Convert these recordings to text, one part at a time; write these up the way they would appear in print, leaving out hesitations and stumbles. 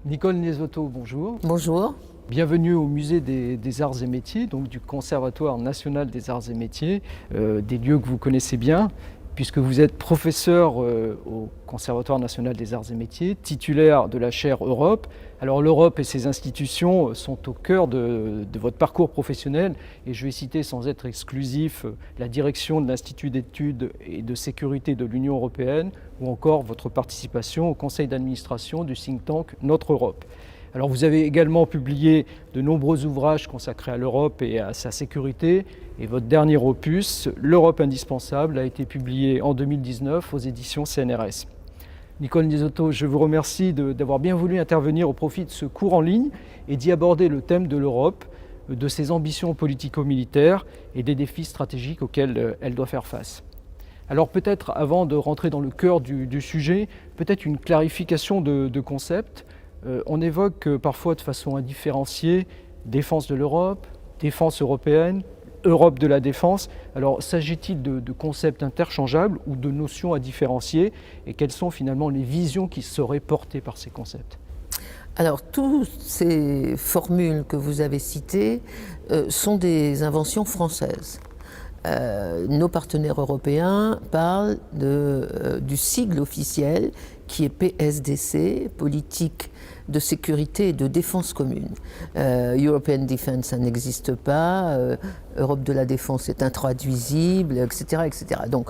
Nicole Nesotto, bonjour. Bonjour. Bienvenue au Musée des Arts et Métiers, donc du Conservatoire national des Arts et Métiers, des lieux que vous connaissez bien, puisque vous êtes professeur au Conservatoire national des Arts et Métiers, titulaire de la chaire Europe. Alors l'Europe et ses institutions sont au cœur de votre parcours professionnel, et je vais citer sans être exclusif la direction de l'Institut d'études et de sécurité de l'Union européenne, ou encore votre participation au conseil d'administration du think tank Notre Europe. Alors vous avez également publié de nombreux ouvrages consacrés à l'Europe et à sa sécurité, et votre dernier opus, L'Europe indispensable, a été publié en 2019 aux éditions CNRS. Nicole Nesotto, je vous remercie d'avoir bien voulu intervenir au profit de ce cours en ligne et d'y aborder le thème de l'Europe, de ses ambitions politico-militaires et des défis stratégiques auxquels elle doit faire face. Alors peut-être, avant de rentrer dans le cœur du sujet, peut-être une clarification de concept. On évoque parfois de façon indifférenciée défense de l'Europe, défense européenne, Europe de la défense. Alors s'agit-il de concepts interchangeables ou de notions à différencier, et quelles sont finalement les visions qui seraient portées par ces concepts? Alors, toutes ces formules que vous avez citées sont des inventions françaises. Nos partenaires européens parlent du sigle officiel qui est PSDC, politique de sécurité et de défense commune. European Defence, ça n'existe pas. Europe de la défense est intraduisible, etc., etc. Donc,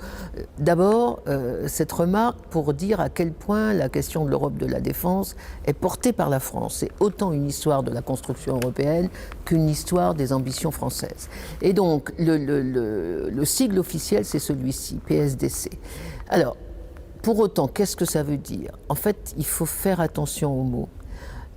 d'abord, cette remarque pour dire à quel point la question de l'Europe de la défense est portée par la France. C'est autant une histoire de la construction européenne qu'une histoire des ambitions françaises. Et donc, le sigle officiel, c'est celui-ci, PSDC. Alors, pour autant, qu'est-ce que ça veut dire? En fait, il faut faire attention aux mots.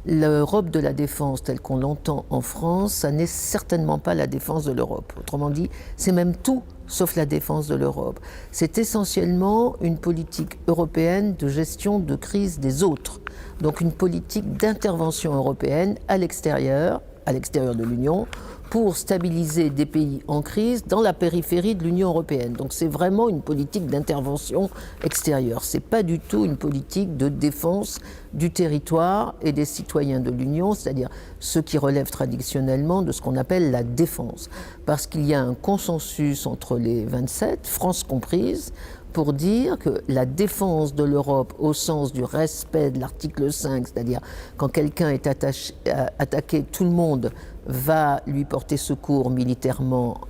L'Europe de la défense, telle qu'on l'entend en France, ça n'est certainement pas la défense de l'Europe. Autrement dit, c'est même tout sauf la défense de l'Europe. C'est essentiellement une politique européenne de gestion de crise des autres. Donc une politique d'intervention européenne à l'extérieur de l'Union, pour stabiliser des pays en crise dans la périphérie de l'Union européenne. Donc c'est vraiment une politique d'intervention extérieure. C'est pas du tout une politique de défense du territoire et des citoyens de l'Union, c'est-à-dire ceux qui relèvent traditionnellement de ce qu'on appelle la défense. Parce qu'il y a un consensus entre les 27, France comprise, pour dire que la défense de l'Europe au sens du respect de l'article 5, c'est-à-dire quand quelqu'un est attaqué, tout le monde va lui porter secours militairement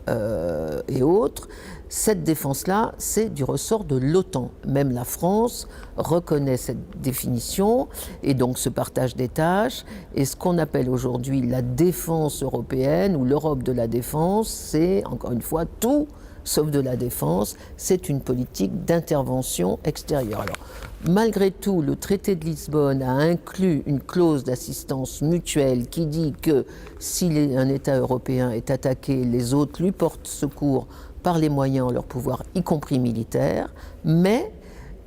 et autres, cette défense-là, c'est du ressort de l'OTAN. Même la France reconnaît cette définition et donc ce partage des tâches. Et ce qu'on appelle aujourd'hui la défense européenne ou l'Europe de la défense, c'est encore une fois tout sauf de la défense, c'est une politique d'intervention extérieure. Alors, malgré tout, le traité de Lisbonne a inclus une clause d'assistance mutuelle qui dit que si un État européen est attaqué, les autres lui portent secours par les moyens en leur pouvoir, y compris militaires, mais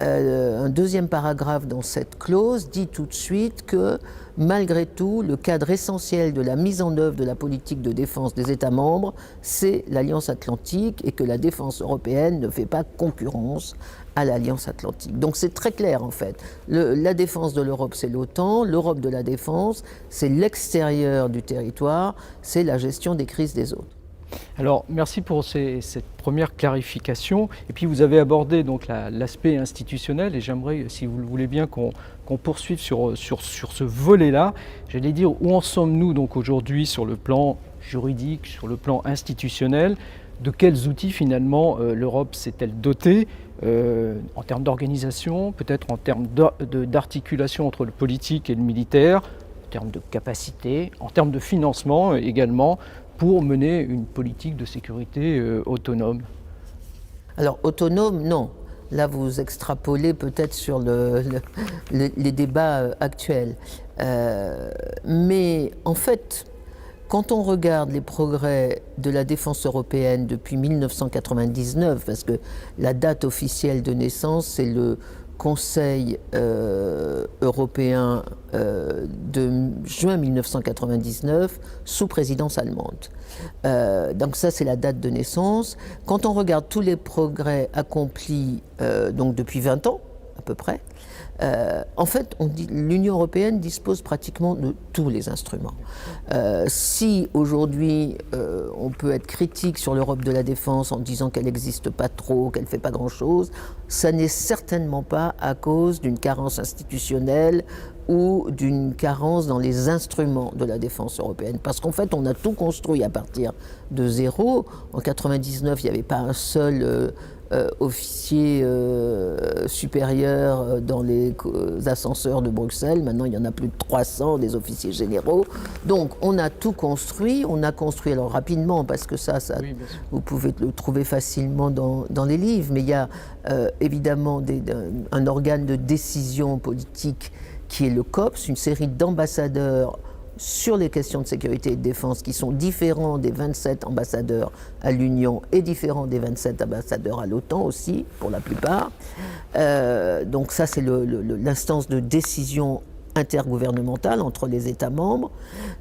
un deuxième paragraphe dans cette clause dit tout de suite que, malgré tout, le cadre essentiel de la mise en œuvre de la politique de défense des États membres, c'est l'Alliance Atlantique et que la défense européenne ne fait pas concurrence à l'Alliance Atlantique. Donc c'est très clair en fait. La défense de l'Europe, c'est l'OTAN. L'Europe de la défense, c'est l'extérieur du territoire, c'est la gestion des crises des autres. Alors, merci pour cette première clarification. Et puis, vous avez abordé donc l'aspect institutionnel, et j'aimerais, si vous le voulez bien, qu'on poursuive sur ce volet-là. J'allais dire, où en sommes-nous donc aujourd'hui sur le plan juridique, sur le plan institutionnel? De quels outils finalement l'Europe s'est-elle dotée en termes d'organisation, peut-être en termes d'articulation entre le politique et le militaire, en termes de capacité, en termes de financement également, pour mener une politique de sécurité autonome? Alors, autonome, non. Là, vous extrapolez peut-être sur les débats actuels. Mais en fait, quand on regarde les progrès de la défense européenne depuis 1999, parce que la date officielle de naissance, c'est le Conseil européen de juin 1999 sous présidence allemande. Donc ça, c'est la date de naissance. Quand on regarde tous les progrès accomplis donc depuis 20 ans, à peu près. En fait, l'Union européenne dispose pratiquement de tous les instruments. Si aujourd'hui on peut être critique sur l'Europe de la défense en disant qu'elle n'existe pas trop, qu'elle ne fait pas grand-chose, ça n'est certainement pas à cause d'une carence institutionnelle ou d'une carence dans les instruments de la défense européenne. Parce qu'en fait, on a tout construit à partir de zéro. En 1999, il n'y avait pas un seul officier supérieur dans les ascenseurs de Bruxelles. Maintenant, il y en a plus de 300, des officiers généraux. Donc, on a tout construit. On a construit, alors rapidement, parce que ça oui, vous pouvez le trouver facilement dans les livres, mais il y a évidemment un organe de décision politique qui est le COPS, une série d'ambassadeurs sur les questions de sécurité et de défense qui sont différents des 27 ambassadeurs à l'Union et différents des 27 ambassadeurs à l'OTAN aussi, pour la plupart. Donc ça, c'est l'instance de décision intergouvernementale entre les États membres.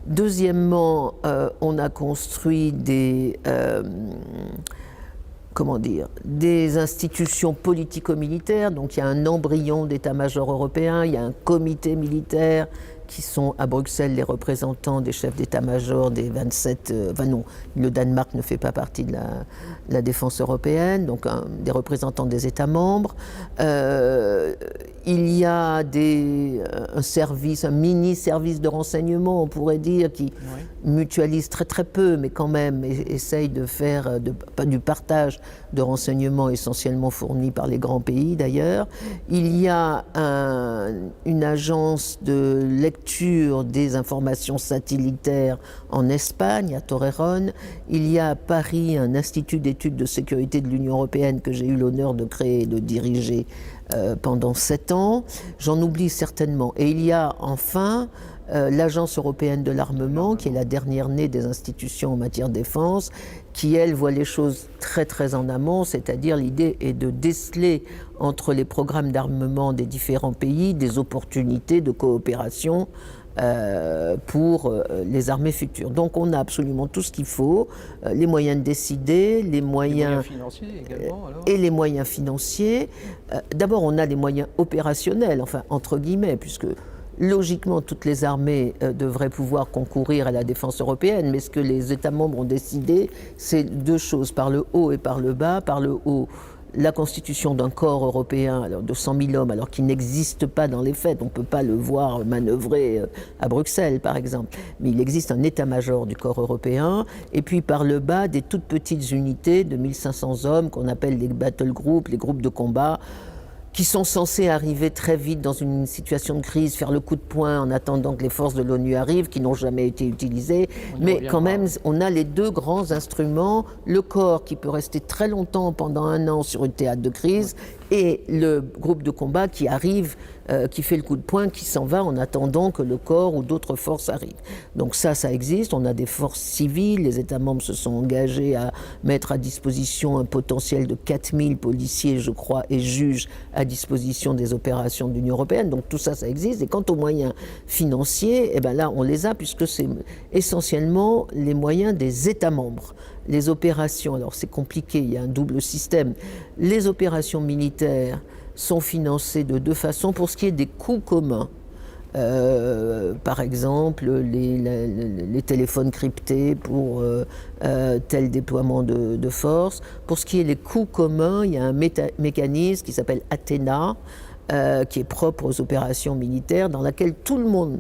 Deuxièmement, on a construit des institutions politico-militaires. Donc il y a un embryon d'état-major européen, il y a un comité militaire qui sont à Bruxelles les représentants des chefs d'état-major des 27... non, le Danemark ne fait pas partie de la défense européenne, donc des représentants des États membres. Il y a un mini-service de renseignement, on pourrait dire, qui mutualise très très peu, mais quand même essaye de faire du partage de renseignements essentiellement fournis par les grands pays d'ailleurs. Il y a une agence de lecture des informations satellitaires en Espagne, à Torreón. Il y a à Paris un institut d'études de sécurité de l'Union européenne que j'ai eu l'honneur de créer et de diriger pendant 7 ans. J'en oublie certainement. Et il y a enfin l'Agence européenne de l'armement, qui est la dernière née des institutions en matière de défense, qui, elle, voit les choses très très en amont, c'est-à-dire l'idée est de déceler entre les programmes d'armement des différents pays des opportunités de coopération pour les armées futures. Donc on a absolument tout ce qu'il faut, les moyens de décider, les moyens financiers également, alors. Et les moyens financiers. D'abord on a les moyens opérationnels, enfin entre guillemets, puisque logiquement toutes les armées devraient pouvoir concourir à la défense européenne, mais ce que les États membres ont décidé, c'est 2 choses, par le haut et par le bas. Par le haut, la constitution d'un corps européen de 100 000 hommes, alors qu'il n'existe pas dans les faits. On ne peut pas le voir manœuvrer à Bruxelles, par exemple. Mais il existe un état-major du corps européen. Et puis par le bas, des toutes petites unités de 1500 hommes qu'on appelle les battle groups, les groupes de combat, qui sont censés arriver très vite dans une situation de crise, faire le coup de poing en attendant que les forces de l'ONU arrivent, qui n'ont jamais été utilisées. Mais quand même, on a les 2 grands instruments, le corps qui peut rester très longtemps, pendant 1 an, sur une théâtre de crise, et le groupe de combat qui arrive, qui fait le coup de poing, qui s'en va en attendant que le corps ou d'autres forces arrivent. Donc ça existe. On a des forces civiles. Les États membres se sont engagés à mettre à disposition un potentiel de 4000 policiers, je crois, et juges à disposition des opérations de l'Union européenne. Donc tout ça existe. Et quant aux moyens financiers, eh ben là, on les a, puisque c'est essentiellement les moyens des États membres. Les opérations, alors c'est compliqué, il y a un double système. Les opérations militaires sont financées de 2 façons. Pour ce qui est des coûts communs, par exemple les téléphones cryptés pour tel déploiement de force. Pour ce qui est des coûts communs, il y a un mécanisme qui s'appelle Athena, qui est propre aux opérations militaires, dans laquelle tout le monde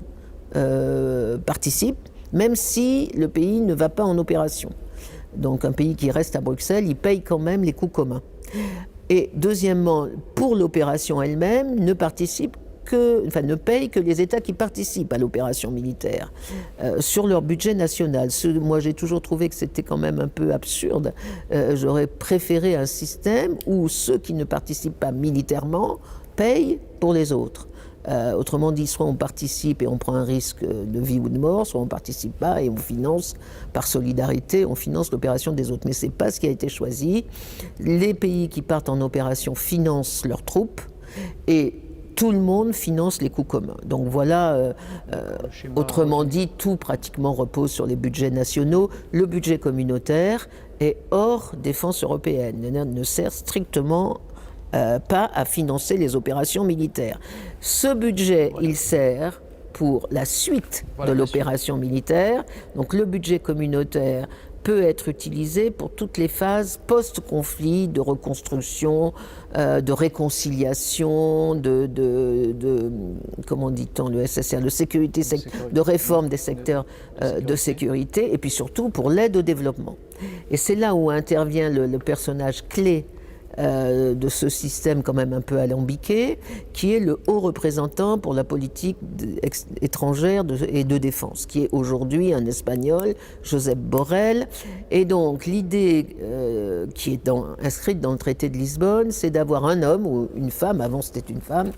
participe, même si le pays ne va pas en opération. Donc un pays qui reste à Bruxelles, il paye quand même les coûts communs. Et deuxièmement, pour l'opération elle-même, ne paye que les États qui participent à l'opération militaire sur leur budget national. Moi, j'ai toujours trouvé que c'était quand même un peu absurde. J'aurais préféré un système où ceux qui ne participent pas militairement payent pour les autres. Autrement dit, soit on participe et on prend un risque de vie ou de mort, soit on ne participe pas et on finance, par solidarité, on finance l'opération des autres. Mais ce n'est pas ce qui a été choisi. Les pays qui partent en opération financent leurs troupes et tout le monde finance les coûts communs. Donc voilà, autrement dit, tout pratiquement repose sur les budgets nationaux. Le budget communautaire est hors défense européenne, ne sert strictement pas à financer les opérations militaires. Ce budget, il sert pour la suite de l'opération militaire. Donc le budget communautaire peut être utilisé pour toutes les phases post-conflit, de reconstruction, de réconciliation, comment dit-on, le SSR, de sécurité, de réforme des secteurs de sécurité, et puis surtout pour l'aide au développement. Et c'est là où intervient le personnage clé de ce système quand même un peu alambiqué, qui est le haut représentant pour la politique étrangère et de défense, qui est aujourd'hui un Espagnol, Josep Borrell. Et donc l'idée qui est inscrite dans le traité de Lisbonne, c'est d'avoir un homme ou une femme, avant c'était une femme,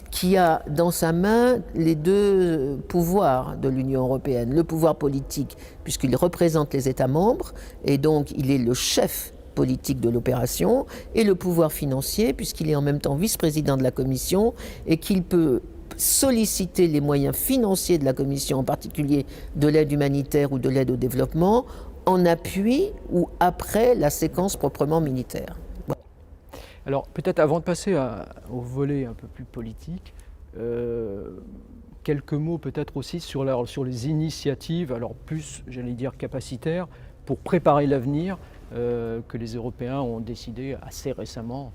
qui a dans sa main les deux pouvoirs de l'Union européenne. Le pouvoir politique, puisqu'il représente les États membres, et donc il est le chef politique de l'opération, et le pouvoir financier, puisqu'il est en même temps vice-président de la Commission et qu'il peut solliciter les moyens financiers de la Commission, en particulier de l'aide humanitaire ou de l'aide au développement, en appui ou après la séquence proprement militaire. Voilà. Alors peut-être avant de passer au volet un peu plus politique, quelques mots peut-être aussi sur les initiatives, alors plus j'allais dire capacitaires, pour préparer l'avenir, que les Européens ont décidé assez récemment.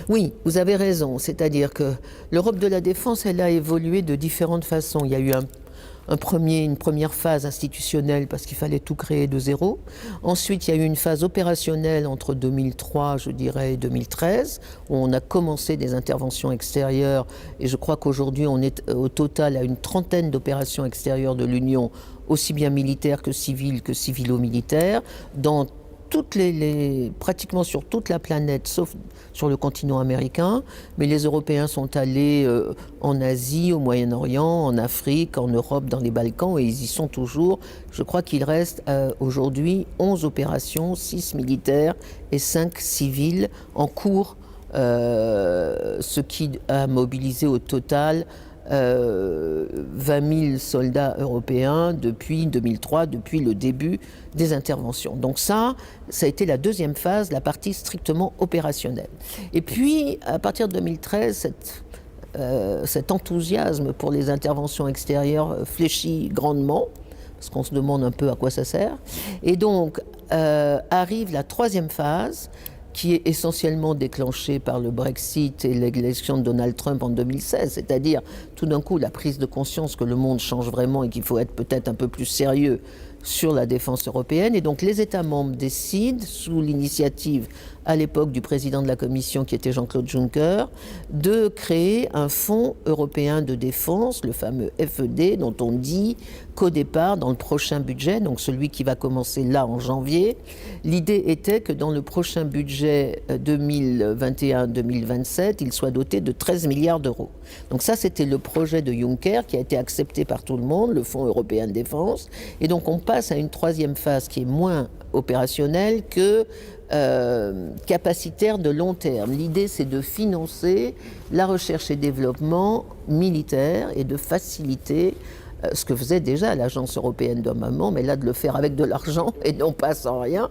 Oui, vous avez raison. C'est-à-dire que l'Europe de la défense, elle a évolué de différentes façons. Il y a eu une première phase institutionnelle parce qu'il fallait tout créer de zéro. Ensuite, il y a eu une phase opérationnelle entre 2003, je dirais, et 2013, où on a commencé des interventions extérieures. Et je crois qu'aujourd'hui, on est au total à une trentaine d'opérations extérieures de l'Union, aussi bien militaires que civilo-militaires, dans pratiquement sur toute la planète, sauf sur le continent américain. Mais les Européens sont allés en Asie, au Moyen-Orient, en Afrique, en Europe, dans les Balkans, et ils y sont toujours. Je crois qu'il reste aujourd'hui 11 opérations, 6 militaires et 5 civiles en cours, ce qui a mobilisé au total 20 000 soldats européens depuis 2003, depuis le début des interventions. Donc ça a été la deuxième phase, la partie strictement opérationnelle. Et puis, à partir de 2013, cet enthousiasme pour les interventions extérieures fléchit grandement, parce qu'on se demande un peu à quoi ça sert. Et donc, arrive la troisième phase, qui est essentiellement déclenchée par le Brexit et l'élection de Donald Trump en 2016, c'est-à-dire tout d'un coup la prise de conscience que le monde change vraiment et qu'il faut être peut-être un peu plus sérieux sur la défense européenne. Et donc les États membres décident, sous l'initiative à l'époque du président de la Commission qui était Jean-Claude Juncker, de créer un fonds européen de défense, le fameux FED, dont on dit qu'au départ, dans le prochain budget, donc celui qui va commencer là en janvier, l'idée était que dans le prochain budget 2021-2027, il soit doté de 13 milliards d'euros. Donc ça, c'était le projet de Juncker qui a été accepté par tout le monde, le Fonds européen de défense. Et donc on passe à une troisième phase qui est moins opérationnelle que capacitaire de long terme. L'idée, c'est de financer la recherche et développement militaire et de faciliter ce que faisait déjà l'Agence européenne de l'armement, mais là de le faire avec de l'argent et non pas sans rien,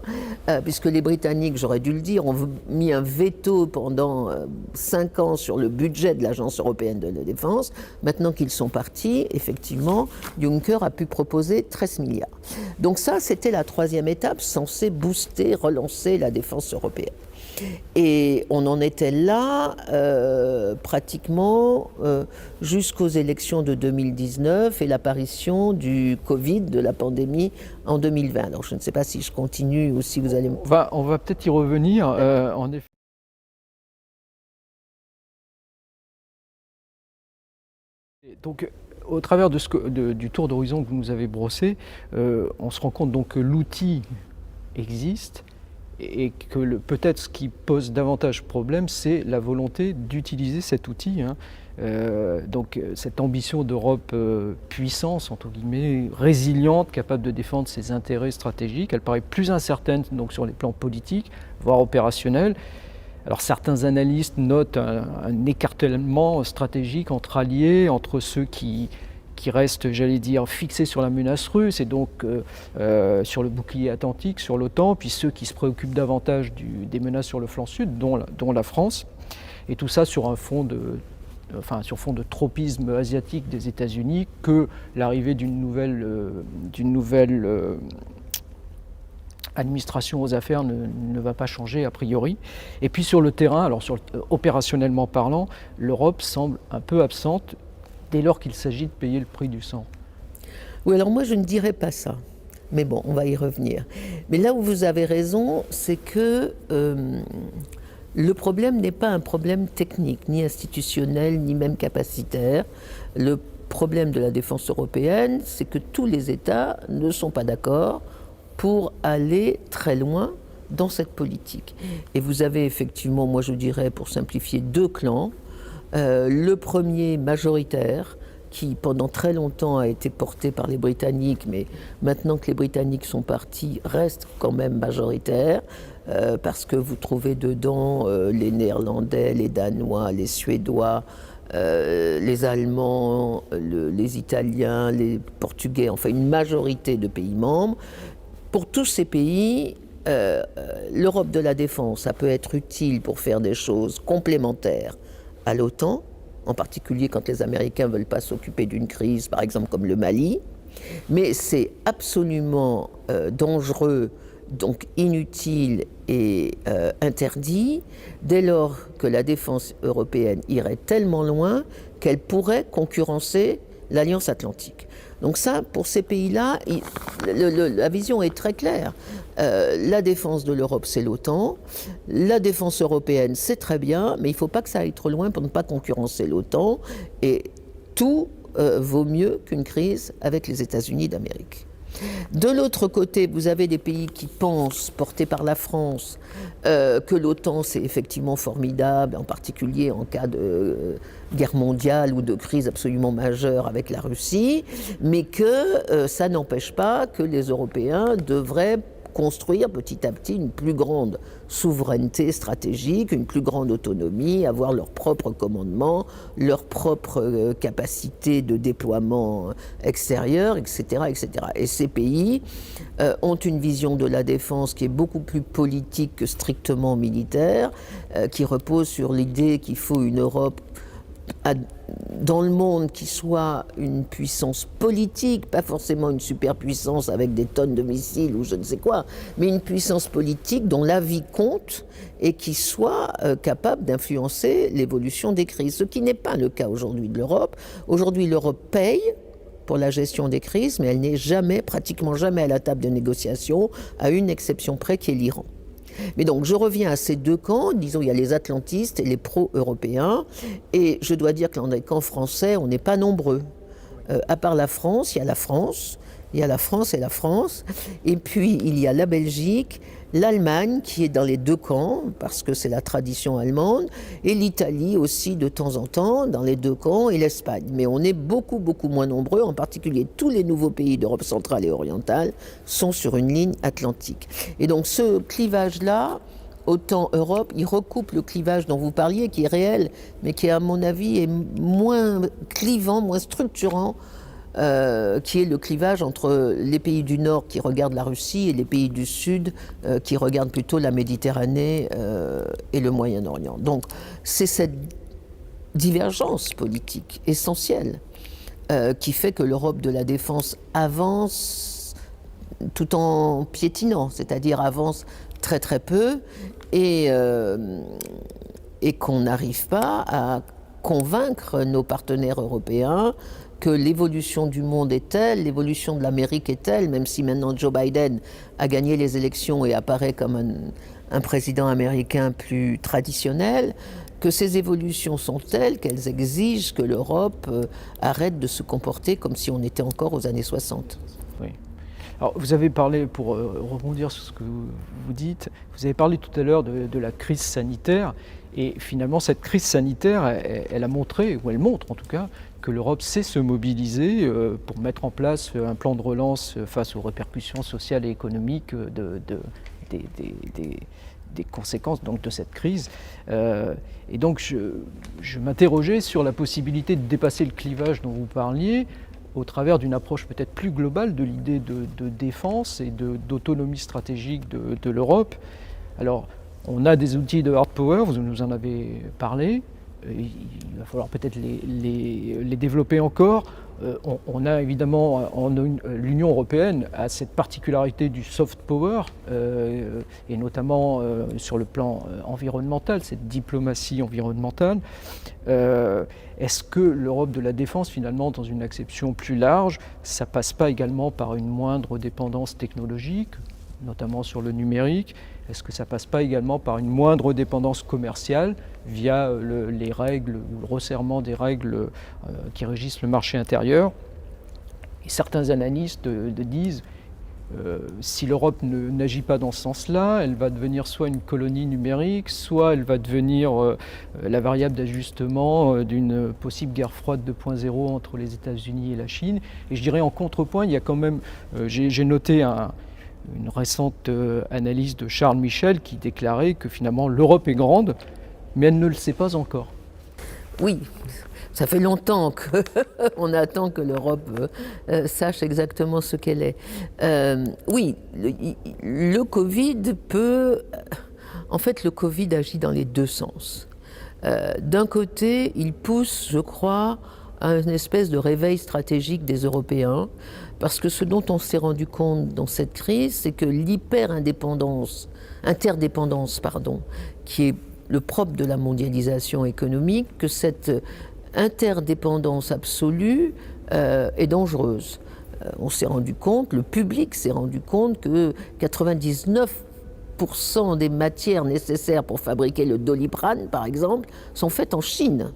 puisque les Britanniques, j'aurais dû le dire, ont mis un veto pendant 5 ans sur le budget de l'Agence européenne de la défense. Maintenant qu'ils sont partis, effectivement, Juncker a pu proposer 13 milliards. Donc ça, c'était la troisième étape censée booster, relancer la défense européenne. Et on en était là pratiquement jusqu'aux élections de 2019 et l'apparition du Covid, de la pandémie, en 2020. Alors je ne sais pas si je continue ou si vous allez... On va peut-être y revenir, en effet. Donc, au travers du tour d'horizon que vous nous avez brossé, on se rend compte donc que l'outil existe, et que peut-être ce qui pose davantage problème, c'est la volonté d'utiliser cet outil. Donc cette ambition d'Europe puissance, entre guillemets, résiliente, capable de défendre ses intérêts stratégiques, elle paraît plus incertaine donc, sur les plans politiques, voire opérationnels. Alors certains analystes notent un écartèlement stratégique entre alliés, entre ceux qui qui reste, j'allais dire, fixé sur la menace russe et donc sur le bouclier atlantique, sur l'OTAN, puis ceux qui se préoccupent davantage des menaces sur le flanc sud, dont la France, et tout ça sur fond de tropisme asiatique des États-Unis, que l'arrivée d'une nouvelle administration aux affaires ne va pas changer a priori. Et puis sur le terrain, alors opérationnellement parlant, l'Europe semble un peu absente dès lors qu'il s'agit de payer le prix du sang. Oui, alors moi je ne dirais pas ça. Mais bon, on va y revenir. Mais là où vous avez raison, c'est que le problème n'est pas un problème technique, ni institutionnel, ni même capacitaire. Le problème de la défense européenne, c'est que tous les États ne sont pas d'accord pour aller très loin dans cette politique. Et vous avez effectivement, moi je dirais, pour simplifier, deux clans. Le premier majoritaire, qui pendant très longtemps a été porté par les Britanniques, mais maintenant que les Britanniques sont partis, reste quand même majoritaire, parce que vous trouvez dedans les Néerlandais, les Danois, les Suédois, les Allemands, les Italiens, les Portugais, enfin une majorité de pays membres. Pour tous ces pays, l'Europe de la défense, ça peut être utile pour faire des choses complémentaires à l'OTAN, en particulier quand les Américains ne veulent pas s'occuper d'une crise, par exemple comme le Mali, mais c'est absolument dangereux, donc inutile et interdit, dès lors que la défense européenne irait tellement loin qu'elle pourrait concurrencer l'Alliance Atlantique. Donc ça, pour ces pays-là, la vision est très claire. La défense de l'Europe, c'est l'OTAN. La défense européenne, c'est très bien, mais il ne faut pas que ça aille trop loin pour ne pas concurrencer l'OTAN. Et tout vaut mieux qu'une crise avec les États-Unis d'Amérique. De l'autre côté, vous avez des pays qui pensent, portés par la France, que l'OTAN c'est effectivement formidable, en particulier en cas de guerre mondiale ou de crise absolument majeure avec la Russie, mais que ça n'empêche pas que les Européens devraient construire petit à petit une plus grande souveraineté stratégique, une plus grande autonomie, avoir leur propre commandement, leur propre capacité de déploiement extérieur, etc., etc. Et ces pays ont une vision de la défense qui est beaucoup plus politique que strictement militaire, qui repose sur l'idée qu'il faut une Europe dans le monde qui soit une puissance politique, pas forcément une superpuissance avec des tonnes de missiles ou je ne sais quoi, mais une puissance politique dont la vie compte et qui soit capable d'influencer l'évolution des crises. Ce qui n'est pas le cas aujourd'hui de l'Europe. Aujourd'hui, l'Europe paye pour la gestion des crises, mais elle n'est jamais, pratiquement jamais à la table de négociation, à une exception près qui est l'Iran. Mais donc je reviens à ces deux camps, disons il y a les atlantistes et les pro-européens, et je dois dire que dans les camps français, on n'est pas nombreux. À part la France, il y a la France, il y a la France et la France, et puis il y a la Belgique, l'Allemagne qui est dans les deux camps, parce que c'est la tradition allemande, et l'Italie aussi de temps en temps dans les deux camps, et l'Espagne. Mais on est beaucoup, beaucoup moins nombreux, en particulier tous les nouveaux pays d'Europe centrale et orientale sont sur une ligne atlantique. Et donc ce clivage-là, OTAN Europe, il recoupe le clivage dont vous parliez, qui est réel, mais qui à mon avis est moins clivant, moins structurant, qui est le clivage entre les pays du Nord qui regardent la Russie et les pays du Sud qui regardent plutôt la Méditerranée et le Moyen-Orient. Donc c'est cette divergence politique essentielle qui fait que l'Europe de la défense avance tout en piétinant, c'est-à-dire avance très très peu et qu'on n'arrive pas à convaincre nos partenaires européens que l'évolution du monde est telle, l'évolution de l'Amérique est telle, même si maintenant Joe Biden a gagné les élections et apparaît comme un président américain plus traditionnel, que ces évolutions sont telles qu'elles exigent que l'Europe arrête de se comporter comme si on était encore aux années 60. Oui. Alors, vous avez parlé, pour rebondir sur ce que vous dites, vous avez parlé tout à l'heure de la crise sanitaire, et finalement cette crise sanitaire, elle a montré, ou elle montre en tout cas, que l'Europe sait se mobiliser pour mettre en place un plan de relance face aux répercussions sociales et économiques des conséquences donc, de cette crise. Et donc je m'interrogeais sur la possibilité de dépasser le clivage dont vous parliez au travers d'une approche peut-être plus globale de l'idée de défense et d'autonomie stratégique de l'Europe. Alors, on a des outils de hard power, vous nous en avez parlé, il va falloir peut-être les développer encore. On a évidemment, l'Union européenne a cette particularité du soft power, et notamment sur le plan environnemental, cette diplomatie environnementale. Est-ce que l'Europe de la défense, finalement, dans une acception plus large, ça passe pas également par une moindre dépendance technologique, notamment sur le numérique? Est-ce que ça passe pas également par une moindre dépendance commerciale via les règles ou le resserrement des règles qui régissent le marché intérieur? Et certains analystes disent si l'Europe n'agit pas dans ce sens-là, elle va devenir soit une colonie numérique, soit elle va devenir la variable d'ajustement d'une possible guerre froide 2.0 entre les États-Unis et la Chine. Et je dirais en contrepoint, il y a quand même, j'ai noté une récente analyse de Charles Michel qui déclarait que finalement l'Europe est grande, mais elle ne le sait pas encore. Oui, ça fait longtemps qu'on attend que l'Europe sache exactement ce qu'elle est. Oui, le Covid peut... En fait, le Covid agit dans les deux sens. D'un côté, il pousse, je crois, à une espèce de réveil stratégique des Européens, parce que ce dont on s'est rendu compte dans cette crise, c'est que interdépendance, qui est le propre de la mondialisation économique, que cette interdépendance absolue est dangereuse. On s'est rendu compte, le public s'est rendu compte que 99% des matières nécessaires pour fabriquer le Doliprane, par exemple, sont faites en Chine.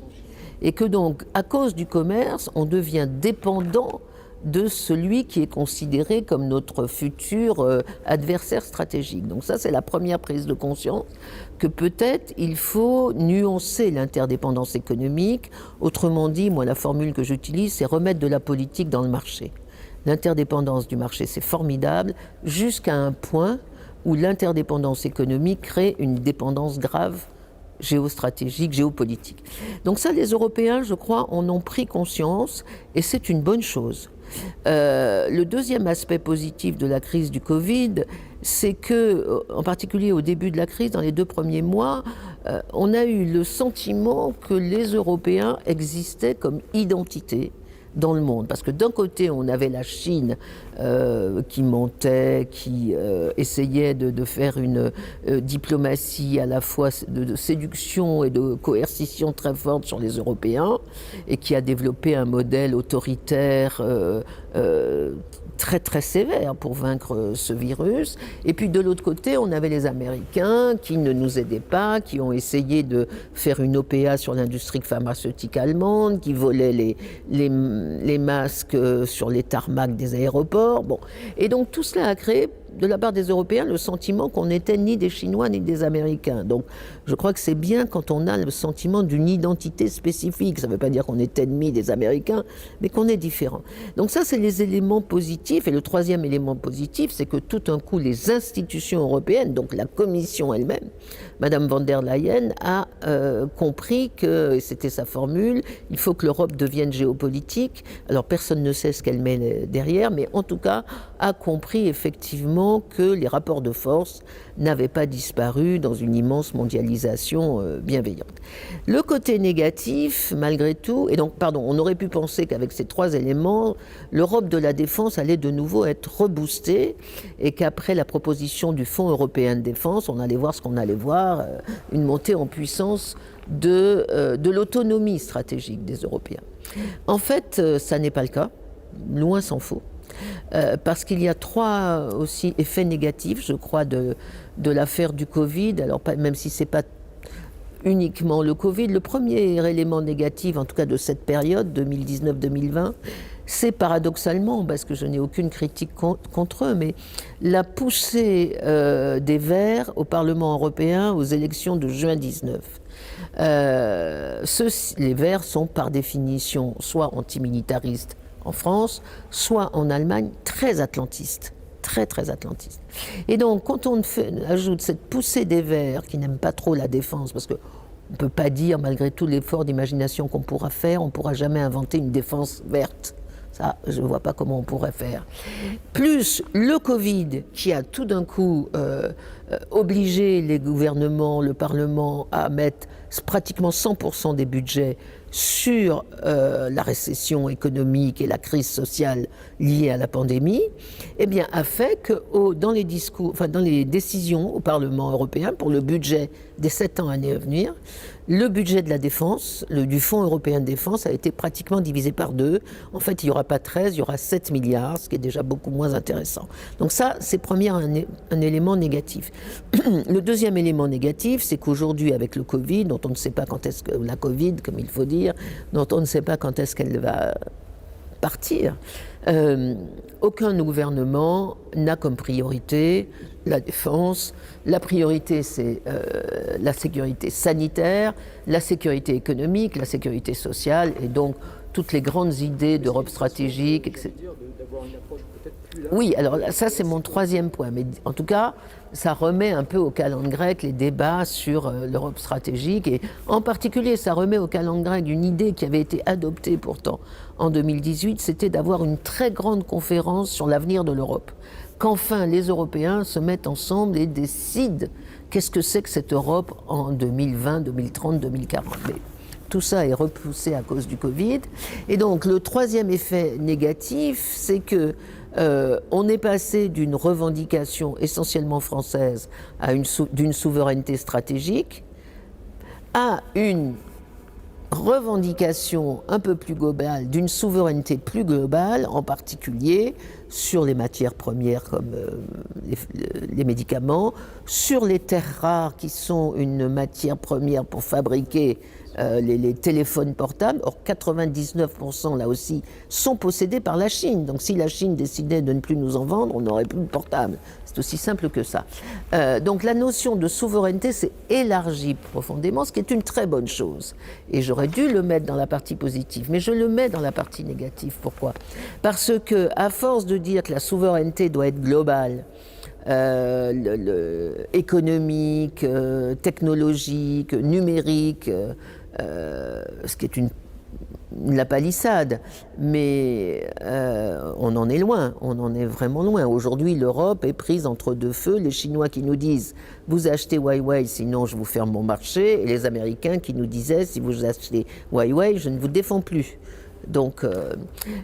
Et que donc, à cause du commerce, on devient dépendant de celui qui est considéré comme notre futur adversaire stratégique. Donc ça, c'est la première prise de conscience que peut-être il faut nuancer l'interdépendance économique. Autrement dit, moi, la formule que j'utilise, c'est remettre de la politique dans le marché. L'interdépendance du marché, c'est formidable, jusqu'à un point où l'interdépendance économique crée une dépendance grave géostratégique, géopolitique. Donc ça, les Européens, je crois, en ont pris conscience et c'est une bonne chose. Le deuxième aspect positif de la crise du Covid, c'est que, en particulier au début de la crise, dans les 2 premiers mois, on a eu le sentiment que les Européens existaient comme identité dans le monde. Parce que d'un côté, on avait la Chine qui montait, qui essayait de faire une diplomatie à la fois de séduction et de coercition très forte sur les Européens, et qui a développé un modèle autoritaire très très sévère pour vaincre ce virus. Et puis de l'autre côté, on avait les Américains qui ne nous aidaient pas, qui ont essayé de faire une OPA sur l'industrie pharmaceutique allemande, qui volaient les masques sur les tarmacs des aéroports. Bon. Et donc tout cela a créé, de la part des Européens, le sentiment qu'on n'était ni des Chinois ni des Américains. Donc je crois que c'est bien quand on a le sentiment d'une identité spécifique. Ça ne veut pas dire qu'on est ennemi des Américains, mais qu'on est différent. Donc ça, c'est les éléments positifs. Et le troisième élément positif, c'est que tout d'un coup, les institutions européennes, donc la Commission elle-même, Madame von der Leyen a compris que, et c'était sa formule, il faut que l'Europe devienne géopolitique. Alors personne ne sait ce qu'elle met derrière, mais en tout cas a compris effectivement que les rapports de force n'avaient pas disparu dans une immense mondialisation bienveillante. Le côté négatif, malgré tout, et donc, pardon, on aurait pu penser qu'avec ces 3 éléments, l'Europe de la défense allait de nouveau être reboostée et qu'après la proposition du Fonds européen de défense, on allait voir ce qu'on allait voir, une montée en puissance de l'autonomie stratégique des Européens. En fait, ça n'est pas le cas, loin s'en faut. Parce qu'il y a 3 aussi effets négatifs, je crois, de l'affaire du Covid. Alors, même si ce n'est pas uniquement le Covid, le premier élément négatif, en tout cas de cette période, 2019-2020, c'est paradoxalement, parce que je n'ai aucune critique contre eux, mais la poussée des Verts au Parlement européen aux élections de juin 19. Les Verts sont par définition soit antimilitaristes en France, soit en Allemagne très atlantistes. Très, très atlantiste. Et donc, quand on ajoute cette poussée des Verts qui n'aiment pas trop la défense, parce qu'on ne peut pas dire, malgré tout l'effort d'imagination qu'on pourra faire, on ne pourra jamais inventer une défense verte. Ça, je ne vois pas comment on pourrait faire. Plus le Covid qui a tout d'un coup obligé les gouvernements, le Parlement à mettre pratiquement 100% des budgets sur la récession économique et la crise sociale liée à la pandémie, eh bien, a fait que dans les décisions au Parlement européen pour le budget des 7 ans à venir, le budget de la défense, du Fonds européen de défense, a été pratiquement divisé par 2. En fait, il n'y aura pas 13, il y aura 7 milliards, ce qui est déjà beaucoup moins intéressant. Donc ça, c'est un élément négatif. Le deuxième élément négatif, c'est qu'aujourd'hui, avec le Covid, dont on ne sait pas quand est-ce que la Covid, comme il faut dire, dont on ne sait pas quand est-ce qu'elle va partir, aucun gouvernement n'a comme priorité la défense. La priorité, c'est la sécurité sanitaire, la sécurité économique, la sécurité sociale, et donc toutes les grandes idées d'Europe stratégique, etc. Oui, alors ça c'est mon troisième point, mais en tout cas, ça remet un peu au calendrier grec les débats sur l'Europe stratégique, et en particulier, ça remet au calendrier grec une idée qui avait été adoptée pourtant en 2018, c'était d'avoir une très grande conférence sur l'avenir de l'Europe. Qu'enfin les Européens se mettent ensemble et décident qu'est-ce que c'est que cette Europe en 2020, 2030, 2040. Mais tout ça est repoussé à cause du Covid. Et donc le troisième effet négatif, c'est que on est passé d'une revendication essentiellement française d'une souveraineté stratégique à une revendication un peu plus globale, d'une souveraineté plus globale, en particulier sur les matières premières comme les médicaments, sur les terres rares qui sont une matière première pour fabriquer les téléphones portables. Or, 99% là aussi sont possédés par la Chine. Donc si la Chine décidait de ne plus nous en vendre, on n'aurait plus de portables. C'est aussi simple que ça. Donc la notion de souveraineté s'est élargie profondément, ce qui est une très bonne chose. Et j'aurais dû le mettre dans la partie positive, mais je le mets dans la partie négative. Pourquoi ? Parce que, à force de dire que la souveraineté doit être globale, économique, technologique, numérique, ce qui est la palissade, mais on en est loin, on en est vraiment loin. Aujourd'hui, l'Europe est prise entre deux feux, les Chinois qui nous disent « vous achetez Huawei, sinon je vous ferme mon marché », et les Américains qui nous disaient « si vous achetez Huawei, je ne vous défends plus ». Donc,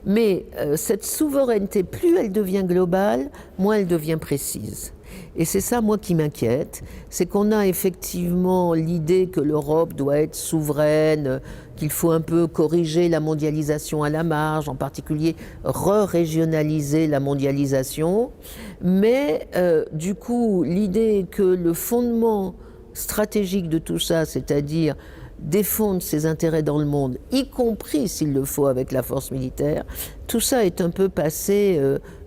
mais cette souveraineté, plus elle devient globale, moins elle devient précise. Et c'est ça, moi, qui m'inquiète, c'est qu'on a effectivement l'idée que l'Europe doit être souveraine, qu'il faut un peu corriger la mondialisation à la marge, en particulier re-régionaliser la mondialisation, mais du coup, l'idée que le fondement stratégique de tout ça, c'est-à-dire défendre ses intérêts dans le monde, y compris s'il le faut avec la force militaire, tout ça est un peu passé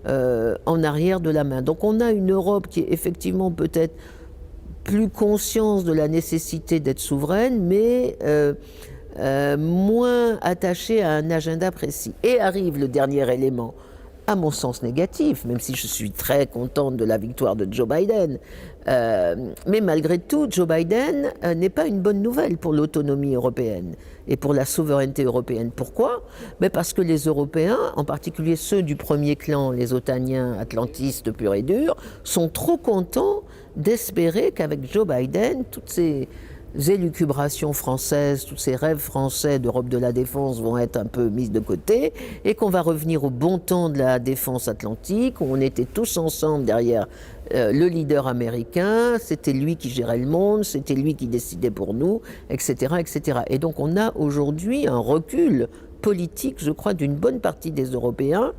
en arrière de la main. Donc on a une Europe qui est effectivement peut-être plus consciente de la nécessité d'être souveraine, mais moins attachée à un agenda précis. Et arrive le dernier élément, à mon sens négatif, même si je suis très contente de la victoire de Joe Biden. Mais malgré tout, Joe Biden n'est pas une bonne nouvelle pour l'autonomie européenne et pour la souveraineté européenne. Pourquoi ? Parce que les Européens, en particulier ceux du premier clan, les otaniens, atlantistes purs et durs, sont trop contents d'espérer qu'avec Joe Biden, toutes ces élucubrations françaises, tous ces rêves français d'Europe de la défense vont être un peu mises de côté et qu'on va revenir au bon temps de la défense atlantique où on était tous ensemble derrière le leader américain, c'était lui qui gérait le monde, c'était lui qui décidait pour nous, etc., etc. Et donc on a aujourd'hui un recul politique, je crois, d'une bonne partie des Européens,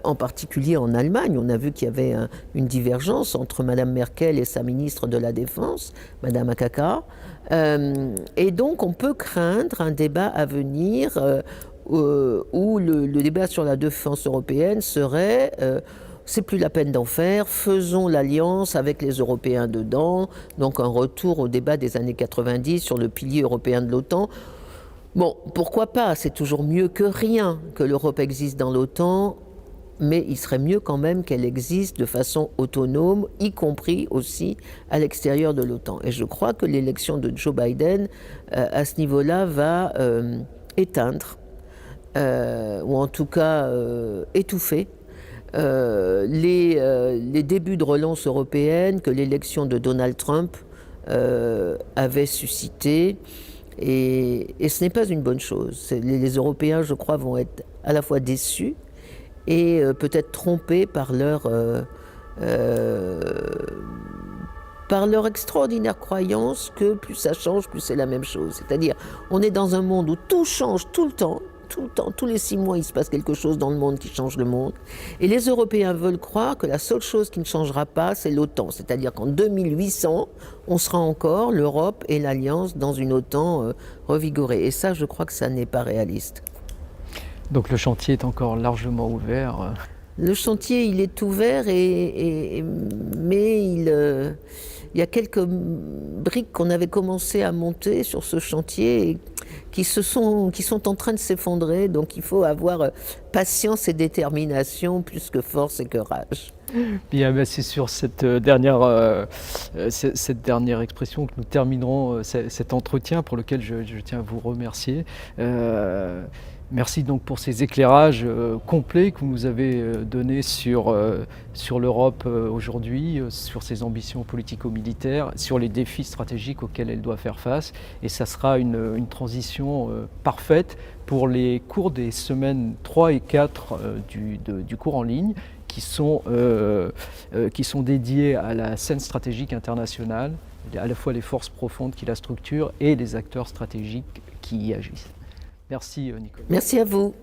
en particulier en Allemagne. On a vu qu'il y avait une divergence entre Mme Merkel et sa ministre de la Défense, Mme Akaka. Et donc on peut craindre un débat à venir où le débat sur la défense européenne serait c'est plus la peine d'en faire, faisons l'alliance avec les Européens dedans, donc un retour au débat des années 90 sur le pilier européen de l'OTAN. Bon, pourquoi pas, c'est toujours mieux que rien que l'Europe existe dans l'OTAN, mais il serait mieux quand même qu'elle existe de façon autonome, y compris aussi à l'extérieur de l'OTAN. Et je crois que l'élection de Joe Biden, à ce niveau-là, va éteindre ou en tout cas étouffée, les débuts de relance européenne que l'élection de Donald Trump avait suscité. Et ce n'est pas une bonne chose. Les Européens, je crois, vont être à la fois déçus et peut-être trompés par leur extraordinaire croyance que plus ça change, plus c'est la même chose. C'est-à-dire, on est dans un monde où tout change tout le temps, tous les 6 mois, il se passe quelque chose dans le monde qui change le monde. Et les Européens veulent croire que la seule chose qui ne changera pas, c'est l'OTAN. C'est-à-dire qu'en 2800, on sera encore, l'Europe et l'Alliance, dans une OTAN revigorée. Et ça, je crois que ça n'est pas réaliste. Donc le chantier est encore largement ouvert. Le chantier, il est ouvert, mais il y a quelques briques qu'on avait commencé à monter sur ce chantier et qui sont en train de s'effondrer. Donc il faut avoir patience et détermination plus que force et courage. Bien, ben c'est sur cette dernière expression que nous terminerons cet entretien pour lequel je tiens à vous remercier. Merci donc pour ces éclairages complets que vous nous avez donnés sur l'Europe aujourd'hui, sur ses ambitions politico-militaires, sur les défis stratégiques auxquels elle doit faire face. Et ça sera une transition parfaite pour les cours des semaines 3 et 4 du cours en ligne qui sont dédiés à la scène stratégique internationale, à la fois les forces profondes qui la structurent et les acteurs stratégiques qui y agissent. Merci Nicole. Merci à vous.